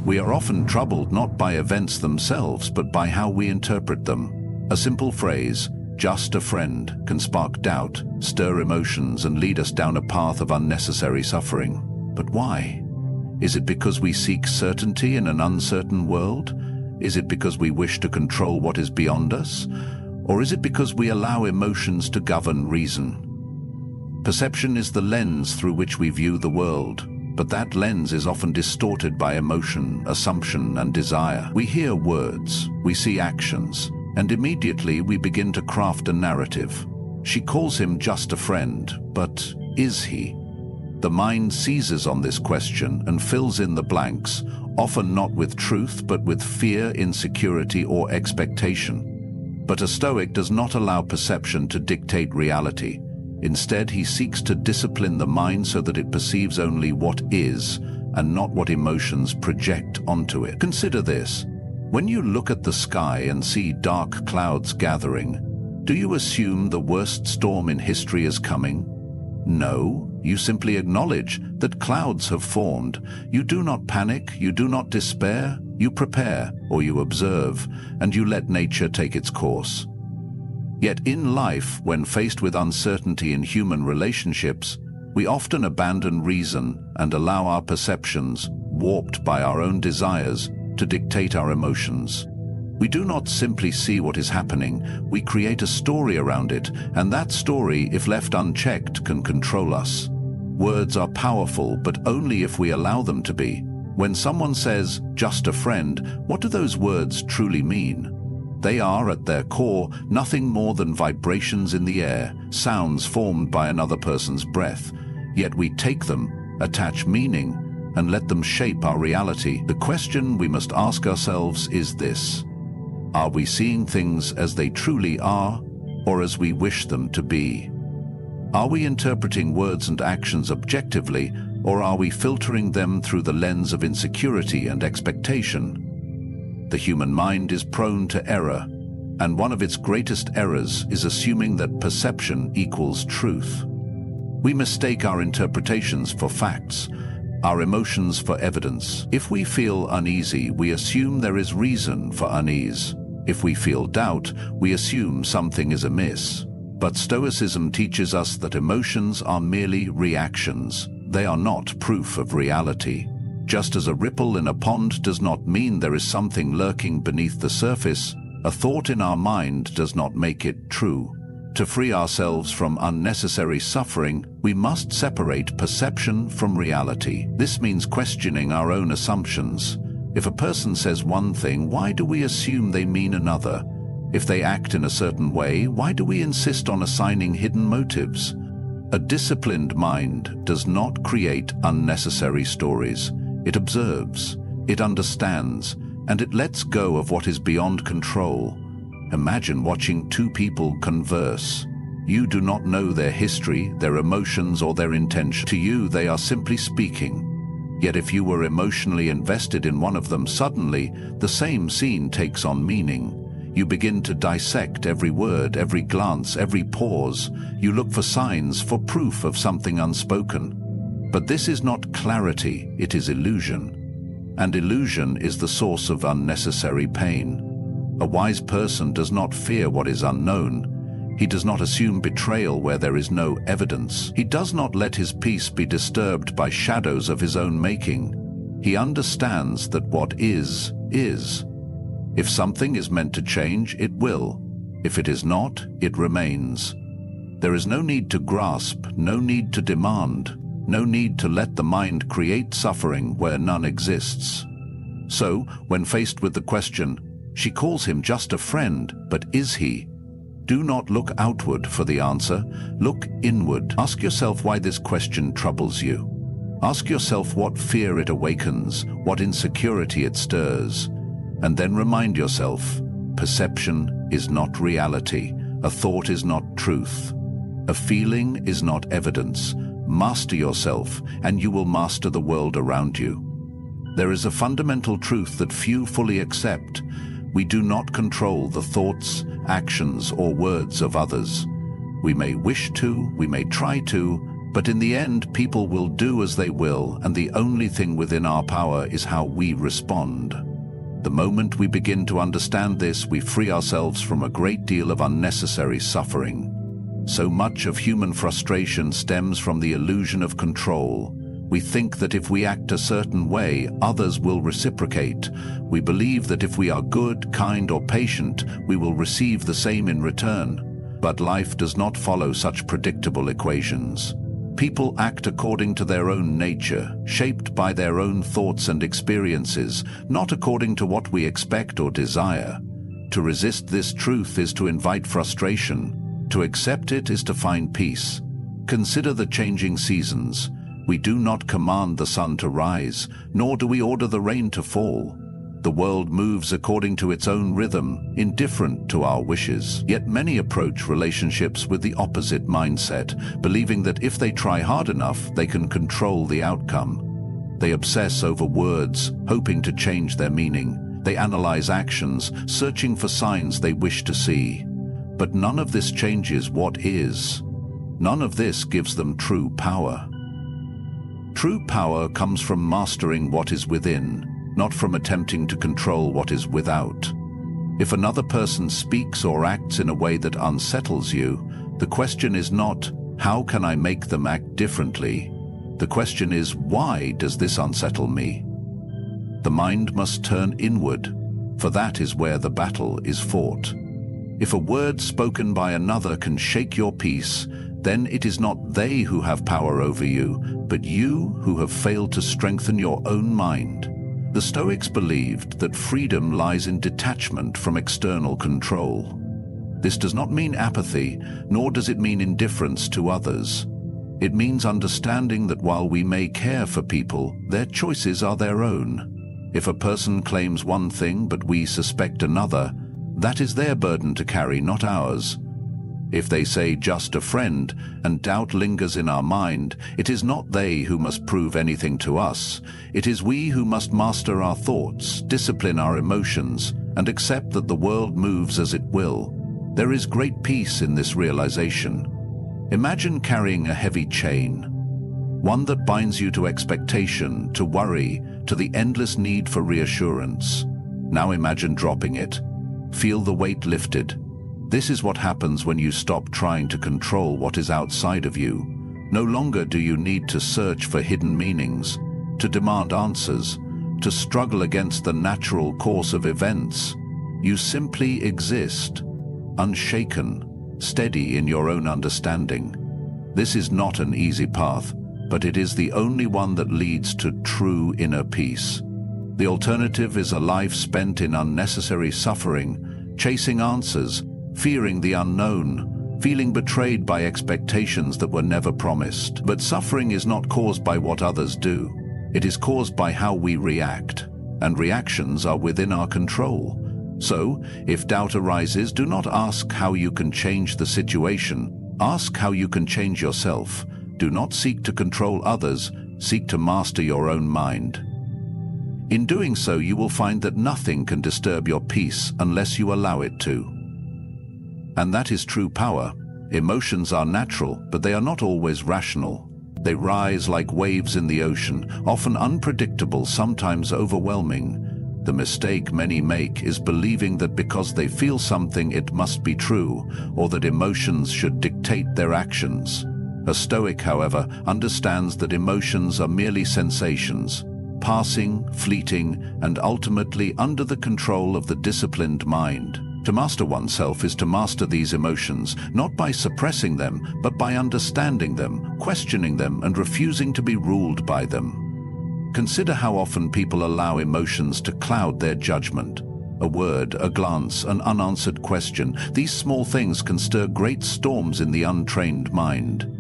We are often troubled not by events themselves, but by how we interpret them. A simple phrase, "just a friend," can spark doubt, stir emotions, and lead us down a path of unnecessary suffering. But why? Is it because we seek certainty in an uncertain world? Is it because we wish to control what is beyond us? Or is it because we allow emotions to govern reason? Perception is the lens through which we view the world, but that lens is often distorted by emotion, assumption, and desire. We hear words, we see actions, and immediately we begin to craft a narrative. She calls him just a friend, but is he? The mind seizes on this question and fills in the blanks, often not with truth, but with fear, insecurity, or expectation. But a Stoic does not allow perception to dictate reality. Instead, he seeks to discipline the mind so that it perceives only what is, and not what emotions project onto it. Consider this. When you look at the sky and see dark clouds gathering, do you assume the worst storm in history is coming? No, you simply acknowledge that clouds have formed. You do not panic, you do not despair, you prepare, or you observe, and you let nature take its course. Yet in life, when faced with uncertainty in human relationships, we often abandon reason and allow our perceptions, warped by our own desires, to dictate our emotions. We do not simply see what is happening, we create a story around it, and that story, if left unchecked, can control us. Words are powerful, but only if we allow them to be. When someone says, "just a friend," what do those words truly mean? They are, at their core, nothing more than vibrations in the air, sounds formed by another person's breath. Yet we take them, attach meaning, and let them shape our reality. The question we must ask ourselves is this: are we seeing things as they truly are, or as we wish them to be? Are we interpreting words and actions objectively, or are we filtering them through the lens of insecurity and expectation? The human mind is prone to error, and one of its greatest errors is assuming that perception equals truth. We mistake our interpretations for facts, our emotions for evidence. If we feel uneasy, we assume there is reason for unease. If we feel doubt, we assume something is amiss. But Stoicism teaches us that emotions are merely reactions. They are not proof of reality. Just as a ripple in a pond does not mean there is something lurking beneath the surface, a thought in our mind does not make it true. To free ourselves from unnecessary suffering, we must separate perception from reality. This means questioning our own assumptions. If a person says one thing, why do we assume they mean another? If they act in a certain way, why do we insist on assigning hidden motives? A disciplined mind does not create unnecessary stories. It observes, it understands, and it lets go of what is beyond control. Imagine watching two people converse. You do not know their history, their emotions, or their intention. To you, they are simply speaking. Yet if you were emotionally invested in one of them, suddenly, the same scene takes on meaning. You begin to dissect every word, every glance, every pause. You look for signs, for proof of something unspoken. But this is not clarity, it is illusion. And illusion is the source of unnecessary pain. A wise person does not fear what is unknown. He does not assume betrayal where there is no evidence. He does not let his peace be disturbed by shadows of his own making. He understands that what is, is. If something is meant to change, it will. If it is not, it remains. There is no need to grasp, no need to demand, no need to let the mind create suffering where none exists. So, when faced with the question, she calls him just a friend, but is he? Do not look outward for the answer, look inward. Ask yourself why this question troubles you. Ask yourself what fear it awakens, what insecurity it stirs. And then remind yourself, perception is not reality, a thought is not truth, a feeling is not evidence. Master yourself, and you will master the world around you. There is a fundamental truth that few fully accept. We do not control the thoughts, actions, or words of others. We may wish to, we may try to, But in the end, people will do as they will, and the only thing within our power is how we respond. The moment we begin to understand this, we free ourselves from a great deal of unnecessary suffering. So much of human frustration stems from the illusion of control. We think that if we act a certain way, others will reciprocate. We believe that if we are good, kind, or patient, we will receive the same in return. But life does not follow such predictable equations. People act according to their own nature, shaped by their own thoughts and experiences, not according to what we expect or desire. To resist this truth is to invite frustration. To accept it is to find peace. Consider the changing seasons. We do not command the sun to rise, nor do we order the rain to fall. The world moves according to its own rhythm, indifferent to our wishes. Yet many approach relationships with the opposite mindset, believing that if they try hard enough, they can control the outcome. They obsess over words, hoping to change their meaning. They analyze actions, searching for signs they wish to see. But none of this changes what is. None of this gives them true power. True power comes from mastering what is within, not from attempting to control what is without. If another person speaks or acts in a way that unsettles you, the question is not, how can I make them act differently? The question is, why does this unsettle me? The mind must turn inward, for that is where the battle is fought. If a word spoken by another can shake your peace, then it is not they who have power over you, but you who have failed to strengthen your own mind. The Stoics believed that freedom lies in detachment from external control. This does not mean apathy, nor does it mean indifference to others. It means understanding that while we may care for people, their choices are their own. If a person claims one thing but we suspect another, that is their burden to carry, not ours. If they say just a friend, and doubt lingers in our mind, it is not they who must prove anything to us. It is we who must master our thoughts, discipline our emotions, and accept that the world moves as it will. There is great peace in this realization. Imagine carrying a heavy chain, one that binds you to expectation, to worry, to the endless need for reassurance. Now imagine dropping it. Feel the weight lifted. This is what happens when you stop trying to control what is outside of you. No longer do you need to search for hidden meanings, to demand answers, to struggle against the natural course of events. You simply exist, unshaken, steady in your own understanding. This is not an easy path, but it is the only one that leads to true inner peace. The alternative is a life spent in unnecessary suffering, chasing answers, fearing the unknown, feeling betrayed by expectations that were never promised. But suffering is not caused by what others do. It is caused by how we react, and reactions are within our control. So, if doubt arises, do not ask how you can change the situation. Ask how you can change yourself. Do not seek to control others, seek to master your own mind. In doing so, you will find that nothing can disturb your peace unless you allow it to. And that is true power. Emotions are natural, but they are not always rational. They rise like waves in the ocean, often unpredictable, sometimes overwhelming. The mistake many make is believing that because they feel something it must be true, or that emotions should dictate their actions. A Stoic, however, understands that emotions are merely sensations, passing, fleeting, and ultimately under the control of the disciplined mind. To master oneself is to master these emotions, not by suppressing them, but by understanding them, questioning them, and refusing to be ruled by them. Consider how often people allow emotions to cloud their judgment. A word, a glance, an unanswered question, these small things can stir great storms in the untrained mind.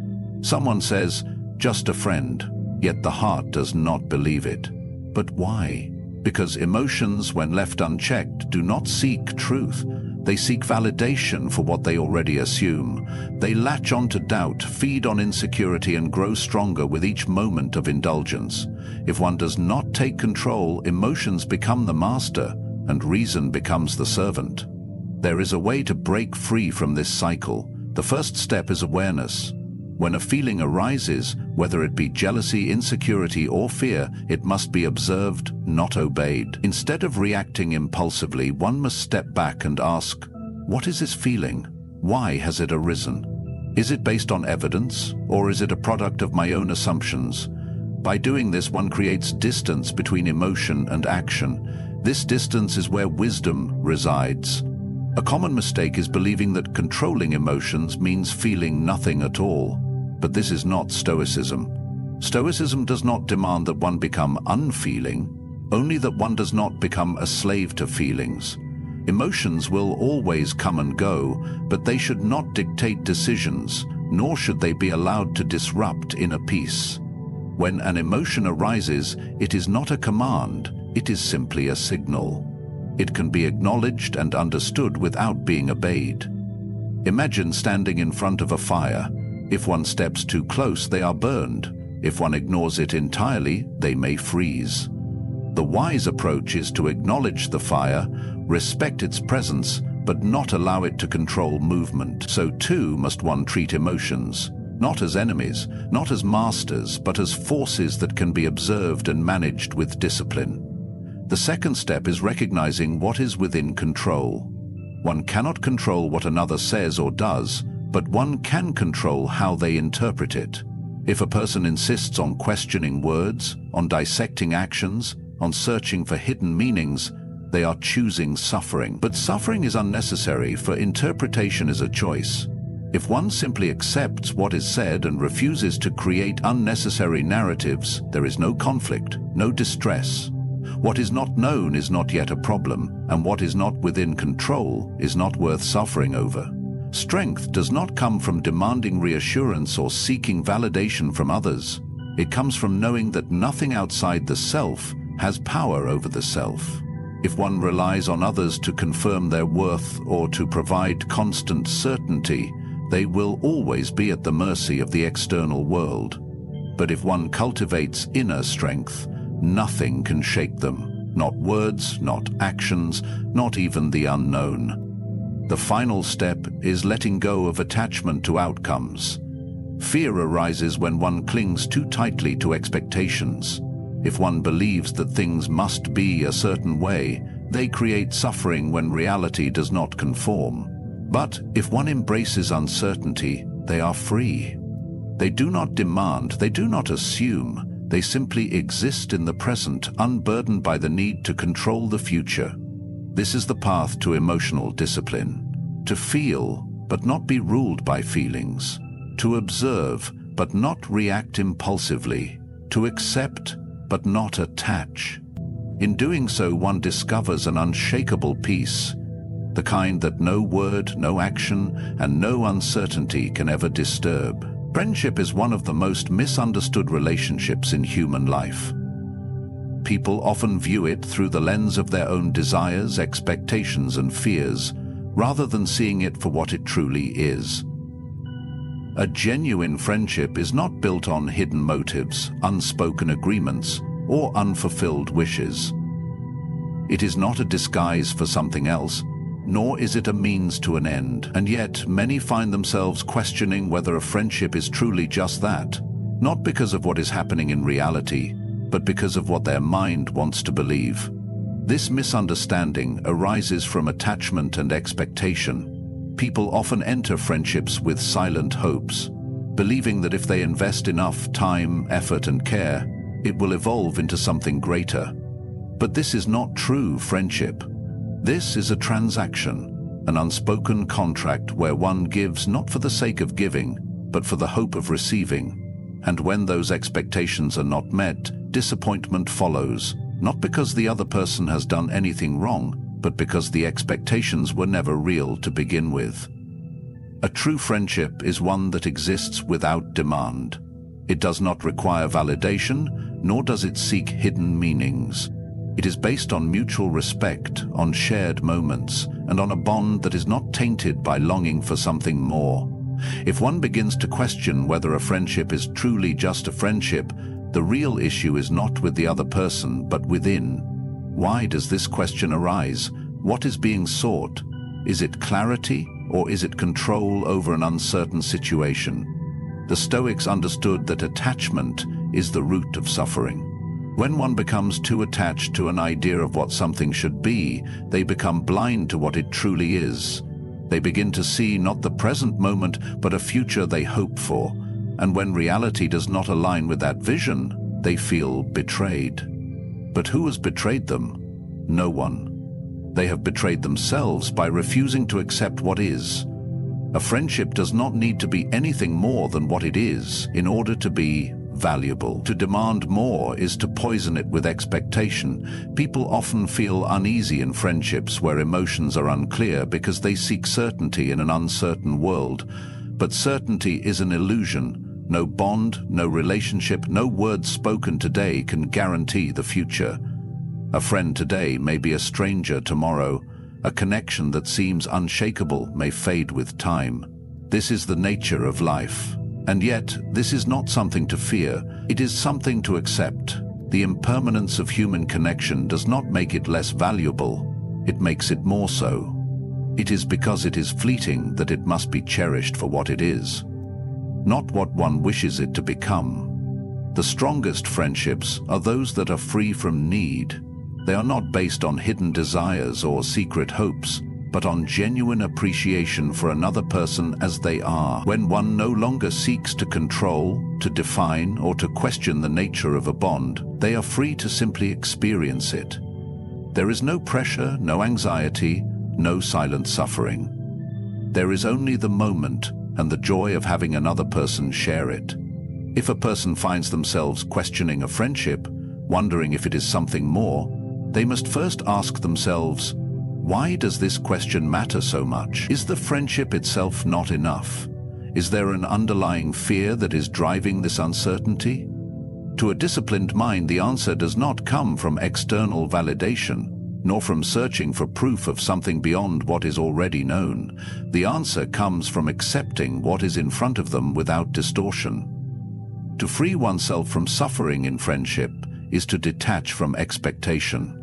Someone says, just a friend, yet the heart does not believe it. But why? Because emotions, when left unchecked, do not seek truth. They seek validation for what they already assume. They latch onto doubt, feed on insecurity, and grow stronger with each moment of indulgence. If one does not take control, emotions become the master, and reason becomes the servant. There is a way to break free from this cycle. The first step is awareness. When a feeling arises, whether it be jealousy, insecurity, or fear, it must be observed, not obeyed. Instead of reacting impulsively, one must step back and ask, what is this feeling? Why has it arisen? Is it based on evidence, or is it a product of my own assumptions? By doing this, one creates distance between emotion and action. This distance is where wisdom resides. A common mistake is believing that controlling emotions means feeling nothing at all. But this is not Stoicism. Stoicism does not demand that one become unfeeling, only that one does not become a slave to feelings. Emotions will always come and go, but they should not dictate decisions, nor should they be allowed to disrupt inner peace. When an emotion arises, it is not a command, it is simply a signal. It can be acknowledged and understood without being obeyed. Imagine standing in front of a fire. If one steps too close, they are burned. If one ignores it entirely, they may freeze. The wise approach is to acknowledge the fire, respect its presence, but not allow it to control movement. So too must one treat emotions, not as enemies, not as masters, but as forces that can be observed and managed with discipline. The second step is recognizing what is within control. One cannot control what another says or does, but one can control how they interpret it. If a person insists on questioning words, on dissecting actions, on searching for hidden meanings, they are choosing suffering. But suffering is unnecessary, for interpretation is a choice. If one simply accepts what is said and refuses to create unnecessary narratives, there is no conflict, no distress. What is not known is not yet a problem, and what is not within control is not worth suffering over. Strength does not come from demanding reassurance or seeking validation from others. It comes from knowing that nothing outside the self has power over the self. If one relies on others to confirm their worth or to provide constant certainty, they will always be at the mercy of the external world. But if one cultivates inner strength, nothing can shake them. Not words, not actions, not even the unknown. The final step is letting go of attachment to outcomes. Fear arises when one clings too tightly to expectations. If one believes that things must be a certain way, they create suffering when reality does not conform. But if one embraces uncertainty, they are free. They do not demand, they do not assume, they simply exist in the present, unburdened by the need to control the future. This is the path to emotional discipline. To feel, but not be ruled by feelings. To observe, but not react impulsively. To accept, but not attach. In doing so, one discovers an unshakable peace, the kind that no word, no action, and no uncertainty can ever disturb. Friendship is one of the most misunderstood relationships in human life. People often view it through the lens of their own desires, expectations, and fears, rather than seeing it for what it truly is. A genuine friendship is not built on hidden motives, unspoken agreements, or unfulfilled wishes. It is not a disguise for something else, nor is it a means to an end. And yet, many find themselves questioning whether a friendship is truly just that, not because of what is happening in reality, but because of what their mind wants to believe. This misunderstanding arises from attachment and expectation. People often enter friendships with silent hopes, believing that if they invest enough time, effort, and care, it will evolve into something greater. But this is not true friendship. This is a transaction, an unspoken contract where one gives not for the sake of giving, but for the hope of receiving. And when those expectations are not met, disappointment follows, not because the other person has done anything wrong, but because the expectations were never real to begin with. A true friendship is one that exists without demand. It does not require validation, nor does it seek hidden meanings. It is based on mutual respect, on shared moments, and on a bond that is not tainted by longing for something more. If one begins to question whether a friendship is truly just a friendship, the real issue is not with the other person, but within. Why does this question arise? What is being sought? Is it clarity, or is it control over an uncertain situation? The Stoics understood that attachment is the root of suffering. When one becomes too attached to an idea of what something should be, they become blind to what it truly is. They begin to see not the present moment, but a future they hope for. And when reality does not align with that vision, they feel betrayed. But who has betrayed them? No one. They have betrayed themselves by refusing to accept what is. A friendship does not need to be anything more than what it is in order to be valuable. To demand more is to poison it with expectation. People often feel uneasy in friendships where emotions are unclear because they seek certainty in an uncertain world. But certainty is an illusion. No bond, no relationship, no words spoken today can guarantee the future. A friend today may be a stranger tomorrow. A connection that seems unshakable may fade with time. This is the nature of life. And yet, this is not something to fear. It is something to accept. The impermanence of human connection does not make it less valuable. It makes it more so. It is because it is fleeting that it must be cherished for what it is, not what one wishes it to become. The strongest friendships are those that are free from need. They are not based on hidden desires or secret hopes, but on genuine appreciation for another person as they are. When one no longer seeks to control, to define, or to question the nature of a bond, they are free to simply experience it. There is no pressure, no anxiety, no silent suffering. There is only the moment and the joy of having another person share it. If a person finds themselves questioning a friendship, wondering if it is something more, they must first ask themselves, why does this question matter so much? Is the friendship itself not enough? Is there an underlying fear that is driving this uncertainty? To a disciplined mind, the answer does not come from external validation, nor from searching for proof of something beyond what is already known. The answer comes from accepting what is in front of them without distortion. To free oneself from suffering in friendship is to detach from expectation.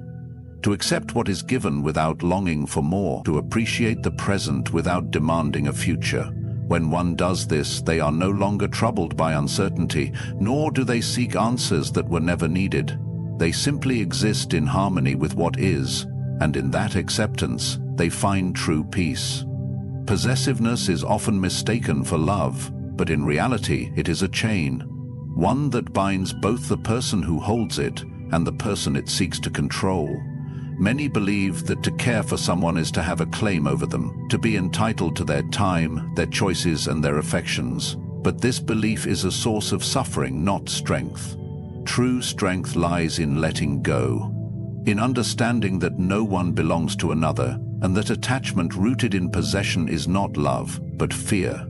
To accept what is given without longing for more, to appreciate the present without demanding a future. When one does this, they are no longer troubled by uncertainty, nor do they seek answers that were never needed. They simply exist in harmony with what is, and in that acceptance, they find true peace. Possessiveness is often mistaken for love, but in reality, it is a chain, one that binds both the person who holds it and the person it seeks to control. Many believe that to care for someone is to have a claim over them, to be entitled to their time, their choices, and their affections. But this belief is a source of suffering, not strength. True strength lies in letting go, in understanding that no one belongs to another, and that attachment rooted in possession is not love, but fear.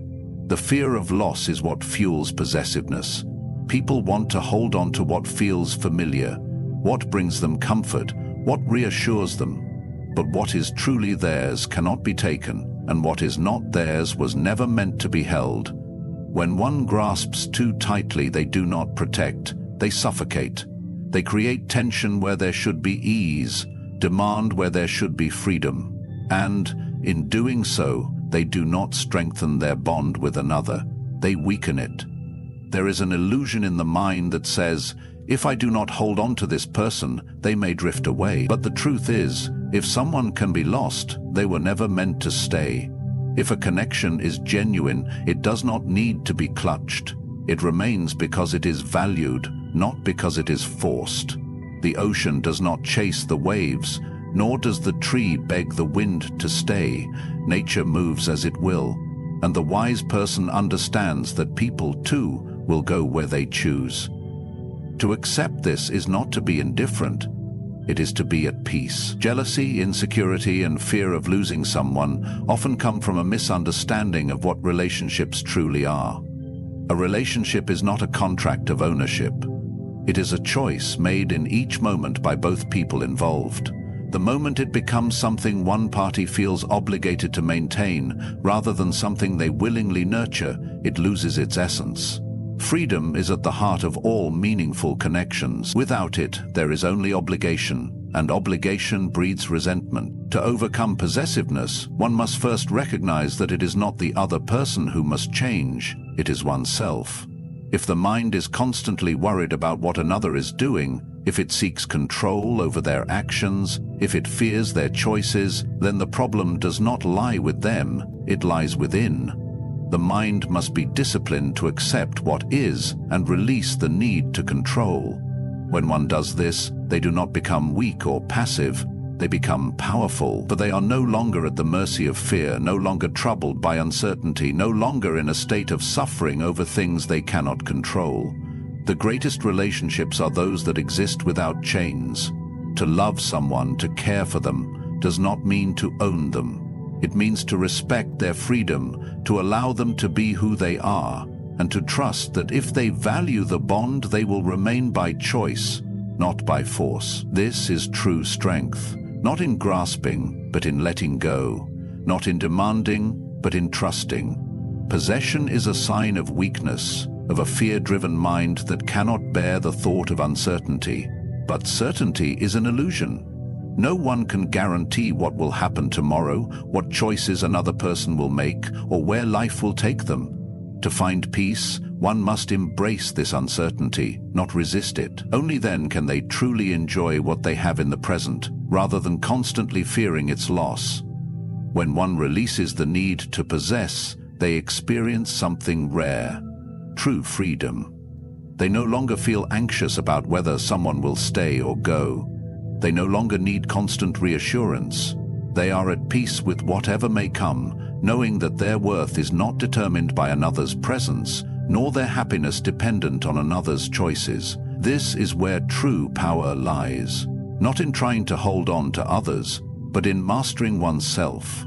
The fear of loss is what fuels possessiveness. People want to hold on to what feels familiar, what brings them comfort, what reassures them. But what is truly theirs cannot be taken, and what is not theirs was never meant to be held. When one grasps too tightly, they do not protect, they suffocate. They create tension where there should be ease, demand where there should be freedom. And, in doing so, they do not strengthen their bond with another, they weaken it. There is an illusion in the mind that says, if I do not hold on to this person, they may drift away. But the truth is, if someone can be lost, they were never meant to stay. If a connection is genuine, it does not need to be clutched. It remains because it is valued, not because it is forced. The ocean does not chase the waves, nor does the tree beg the wind to stay. Nature moves as it will, and the wise person understands that people, too, will go where they choose. To accept this is not to be indifferent, it is to be at peace. Jealousy, insecurity, and fear of losing someone often come from a misunderstanding of what relationships truly are. A relationship is not a contract of ownership. It is a choice made in each moment by both people involved. The moment it becomes something one party feels obligated to maintain, rather than something they willingly nurture, it loses its essence. Freedom is at the heart of all meaningful connections. Without it, there is only obligation, and obligation breeds resentment. To overcome possessiveness, one must first recognize that it is not the other person who must change, it is oneself. If the mind is constantly worried about what another is doing, if it seeks control over their actions, if it fears their choices, then the problem does not lie with them, it lies within. The mind must be disciplined to accept what is and release the need to control. When one does this, they do not become weak or passive, they become powerful, but they are no longer at the mercy of fear, no longer troubled by uncertainty, no longer in a state of suffering over things they cannot control. The greatest relationships are those that exist without chains. To love someone, to care for them, does not mean to own them. It means to respect their freedom, to allow them to be who they are, and to trust that if they value the bond, they will remain by choice, not by force. This is true strength, not in grasping, but in letting go, not in demanding, but in trusting. Possession is a sign of weakness, of a fear-driven mind that cannot bear the thought of uncertainty. But certainty is an illusion. No one can guarantee what will happen tomorrow, what choices another person will make, or where life will take them. To find peace, one must embrace this uncertainty, not resist it. Only then can they truly enjoy what they have in the present, rather than constantly fearing its loss. When one releases the need to possess, they experience something rare, true freedom. They no longer feel anxious about whether someone will stay or go. They no longer need constant reassurance. They are at peace with whatever may come, knowing that their worth is not determined by another's presence, nor their happiness dependent on another's choices. This is where true power lies, not in trying to hold on to others, but in mastering oneself.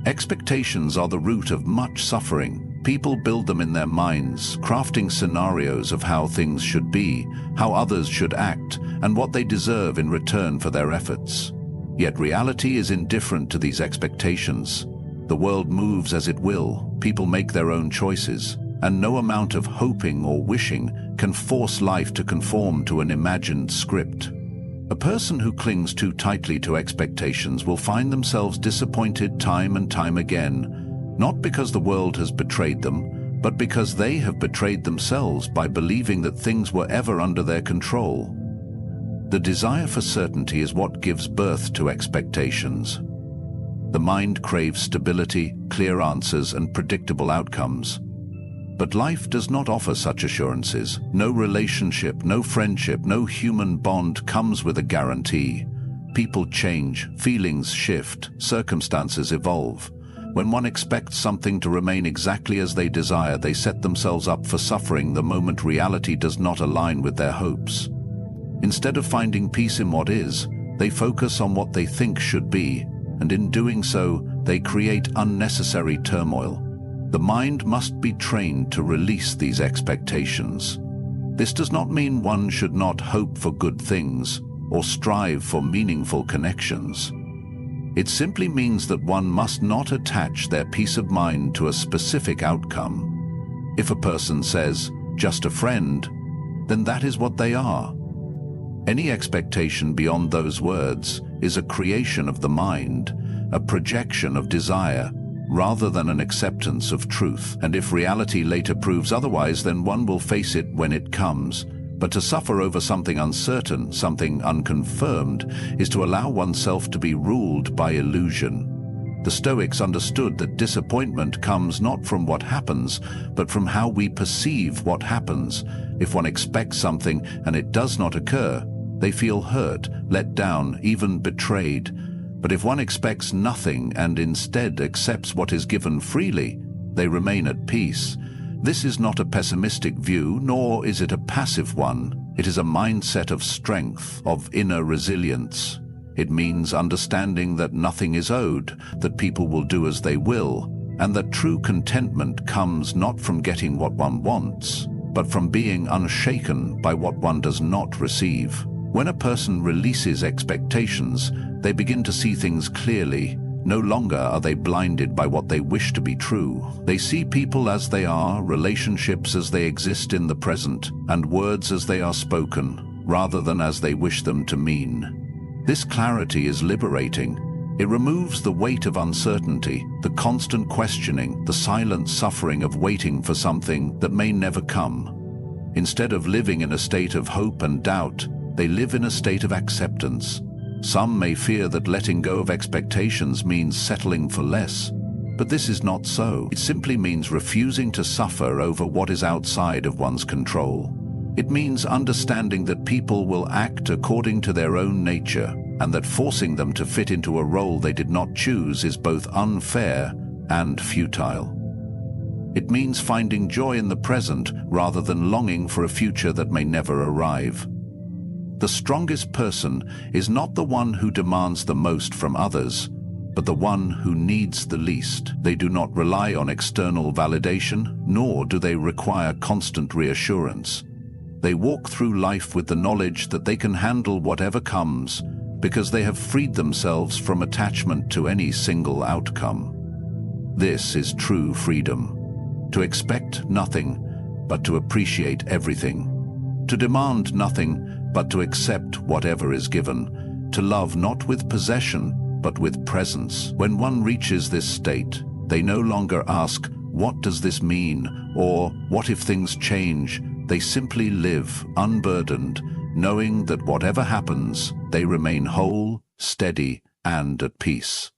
Expectations are the root of much suffering. People build them in their minds, crafting scenarios of how things should be, how others should act, and what they deserve in return for their efforts. Yet reality is indifferent to these expectations. The world moves as it will, people make their own choices, and no amount of hoping or wishing can force life to conform to an imagined script. A person who clings too tightly to expectations will find themselves disappointed time and time again, not because the world has betrayed them, but because they have betrayed themselves by believing that things were ever under their control. The desire for certainty is what gives birth to expectations. The mind craves stability, clear answers, and predictable outcomes. But life does not offer such assurances. No relationship, no friendship, no human bond comes with a guarantee. People change, feelings shift, circumstances evolve. When one expects something to remain exactly as they desire, they set themselves up for suffering the moment reality does not align with their hopes. Instead of finding peace in what is, they focus on what they think should be, and in doing so, they create unnecessary turmoil. The mind must be trained to release these expectations. This does not mean one should not hope for good things or strive for meaningful connections. It simply means that one must not attach their peace of mind to a specific outcome. If a person says, "just a friend," then that is what they are. Any expectation beyond those words is a creation of the mind, a projection of desire, rather than an acceptance of truth. And if reality later proves otherwise, then one will face it when it comes. But to suffer over something uncertain, something unconfirmed, is to allow oneself to be ruled by illusion. The Stoics understood that disappointment comes not from what happens, but from how we perceive what happens. If one expects something and it does not occur, they feel hurt, let down, even betrayed. But if one expects nothing and instead accepts what is given freely, they remain at peace. This is not a pessimistic view, nor is it a passive one. It is a mindset of strength, of inner resilience. It means understanding that nothing is owed, that people will do as they will, and that true contentment comes not from getting what one wants, but from being unshaken by what one does not receive. When a person releases expectations, they begin to see things clearly. No longer are they blinded by what they wish to be true. They see people as they are, relationships as they exist in the present, and words as they are spoken, rather than as they wish them to mean. This clarity is liberating. It removes the weight of uncertainty, the constant questioning, the silent suffering of waiting for something that may never come. Instead of living in a state of hope and doubt, they live in a state of acceptance. Some may fear that letting go of expectations means settling for less, but this is not so. It simply means refusing to suffer over what is outside of one's control. It means understanding that people will act according to their own nature, and that forcing them to fit into a role they did not choose is both unfair and futile. It means finding joy in the present rather than longing for a future that may never arrive. The strongest person is not the one who demands the most from others, but the one who needs the least. They do not rely on external validation, nor do they require constant reassurance. They walk through life with the knowledge that they can handle whatever comes, because they have freed themselves from attachment to any single outcome. This is true freedom. To expect nothing, but to appreciate everything. To demand nothing, but to accept whatever is given. To love not with possession, but with presence. When one reaches this state, they no longer ask, "What does this mean?" or "What if things change?" They simply live, unburdened, knowing that whatever happens, they remain whole, steady, and at peace.